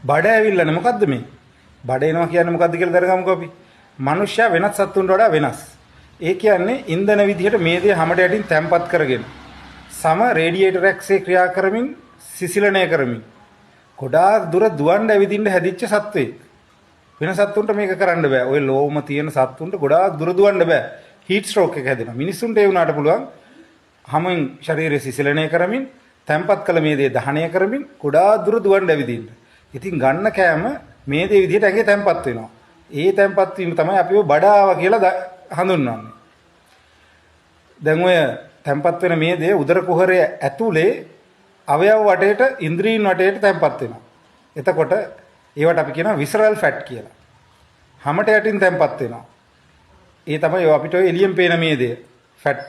බඩ ඇවිල්ලානේ මොකද්ද මේ? බඩ එනවා කියන්නේ මොකද්ද කියලා දැනගමුකෝ අපි. මනුෂ්‍යයා වෙනත් සත්තුන්ට වඩා වෙනස්. ඒ කියන්නේ ඉන්ධන විදිහට මේදේ හැමඩ යටින් තැම්පත් කරගෙන සම රේඩියේටරයක්සේ ක්‍රියා කරමින් සිසිලණය කරමින් ගොඩාක් දුර දුවන්න ඇවිදින්න හැදිච්ච සත්වෙක්. වෙන සත්තුන්ට මේක කරන්න බෑ. ওই ලෝම තියෙන සත්තුන්ට ගොඩාක් දුර දුවන්න බෑ. හීට් ස්ට්‍රෝක් එක හැදෙනවා. මිනිස්සුන්ට ඒ වුණාට පුළුවන් හැමෙන් ශරීරය සිසිලණය කරමින් තැම්පත් කළ මේදේ දහනය කරමින් ගොඩාක් දුර දුවන්න ඇවිදින්න. ඉතින් ගන්න කෑම මේදේ විදිහට ඇඟේ තැම්පත් වෙනවා. ඒ තැම්පත් වීම තමයි අපිව බඩාව කියලා හඳුන්වන්නේ. දැන් ඔය තැම්පත් වෙන මේදේ උදර කුහරය ඇතුලේ අවයව වටේට ඉන්ද්‍රීන් වටේට තැම්පත් වෙනවා. එතකොට ඒවට අපි කියනවා විසරල් ෆැට් කියලා. හැමට යටින් තැම්පත් වෙනවා. ඒ තමයි අපිට ඔය එළියෙන් පේන මේදේ ෆැට්.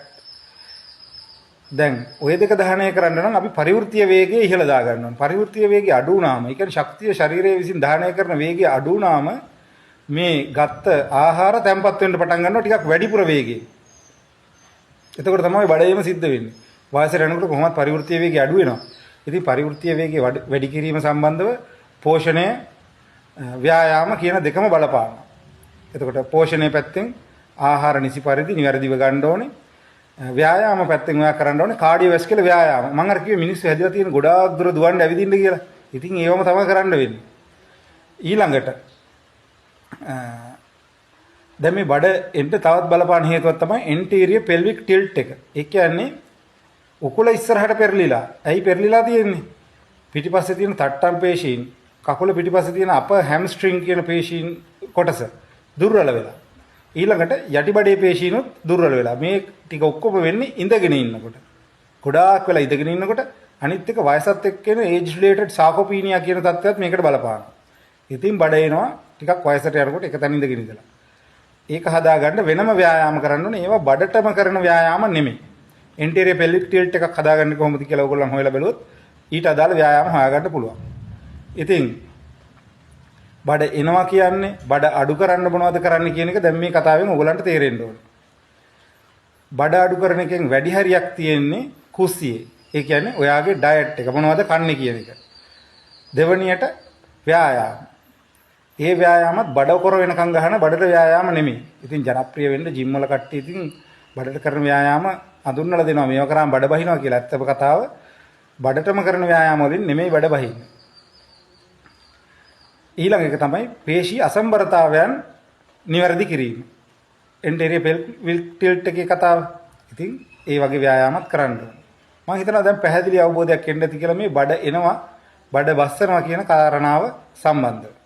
දැන් ඔය දෙක දහනය කරන්න නම් අපි පරිවෘත්තීය වේගය ඉහළ දා ගන්න ඕනේ. පරිවෘත්තීය වේගය අඩු වුණාම, ඒ කියන්නේ ශක්තිය ශරීරයේ විසින් දහනය කරන වේගය අඩු වුණාම මේ ගත්ත ආහාර තැම්පත් වෙන්න පටන් ගන්නවා ටිකක් වැඩිපුර වේගයෙන්. එතකොට තමයි බඩේම සිද්ධ වෙන්නේ. වයසට යනකොට කොහොමවත් පරිවෘත්තීය වේගය අඩු වෙනවා. ඉතින් පරිවෘත්තීය වේගය වැඩි කිරීම සම්බන්ධව පෝෂණය, ව්‍යායාම කියන දෙකම බලපානවා. එතකොට පෝෂණය පැත්තෙන් ආහාර නිසි පරිදි නිවැරදිව ගන්න ඕනේ. ව්‍යායාම පැත්තෙන් ඔයා කරන්න ඕනේ කාඩියෝවැස්කියුලර් ව්‍යායාම. මම අර කිව්වේ මිනිස්සු හැදලා තියෙන ගොඩාක් දුර දුවන්න ඇවිදින්න කියලා. ඉතින් ඒවම තමයි කරන්න වෙන්නේ. ඊළඟට දැන් මේ බඩ එන්න තවත් බලපාන හේතුවක් තමයි anterior pelvic tilt එක. ඒ කියන්නේ උකුල ඉස්සරහට පෙරලිලා. ඇයි පෙරලිලා තියෙන්නේ? පිටිපස්සේ තියෙන තට්ටම් පේශීන්, කකුල පිටිපස්සේ තියෙන upper hamstring කියන පේශීන් කොටස දුර්වල වෙලා. ඊළඟට යටිබඩේ පේශීනුත් දුර්වල වෙලා. මේ ටික ඔක්කොම වෙන්නේ ඉඳගෙන ඉන්නකොට. ගොඩාක් වෙලා ඉඳගෙන ඉන්නකොට අනිත් එක වයසත් එක්ක එන age related sarcopenia කියන තත්ත්වයක් මේකට බලපානවා. ඉතින් බඩ එනවා ටිකක් වයසට යනකොට එක තැන ඉඳගෙන ඉඳලා. ඒක හදාගන්න වෙනම ව්‍යායාම කරන්න ඕනේ. ඒවා බඩටම කරන ව්‍යායාම නෙමෙයි. anterior pelvic tilt එකක් හදාගන්නේ කොහොමද කියලා ඔයගොල්ලන් හොයලා බලුවොත් ඊට අදාළ ව්‍යායාම හොයාගන්න පුළුවන්. ඉතින් බඩ එනවා කියන්නේ බඩ අඩු කරන්න මොනවද කරන්න කියන එක දැන් මේ කතාවෙන් ඔයගොල්ලන්ට තේරෙන්න ඕනේ. බඩ අඩු කරන එකෙන් වැඩි හරියක් තියෙන්නේ කුස්සියේ. ඒ කියන්නේ ඔයාගේ ඩයට් එක මොනවද කන්නේ කියන එක. දෙවණියට ව්‍යායාම. ඒ ව්‍යායාමත් බඩ කොර වෙනකන් ගහන බඩට ව්‍යායාම නෙමෙයි. ඉතින් ජනප්‍රිය වෙන්න ජිම් වල කට්ටිය ඉතින් බඩට කරන ව්‍යායාම අඳුන්වලා දෙනවා. මේව කරාම බඩ බහිනවා කියලා. ඇත්තම කතාව බඩටම කරන ව්‍යායාම වලින් නෙමෙයි බඩ බහින්නේ. ඊළඟ එක තමයි පේශී අසම්බරතාවයන් නිවැරදි කිරීම. anterior pelvic tilt එකේ කතාව. ඉතින් ඒ වගේ ව්‍යායාමත් කරන්න ඕනේ. මම හිතනවා දැන් පැහැදිලි අවබෝධයක් එන්න ඇති කියලා මේ බඩ එනවා, බඩ බස්සනවා කියන කාරණාව සම්බන්ධව.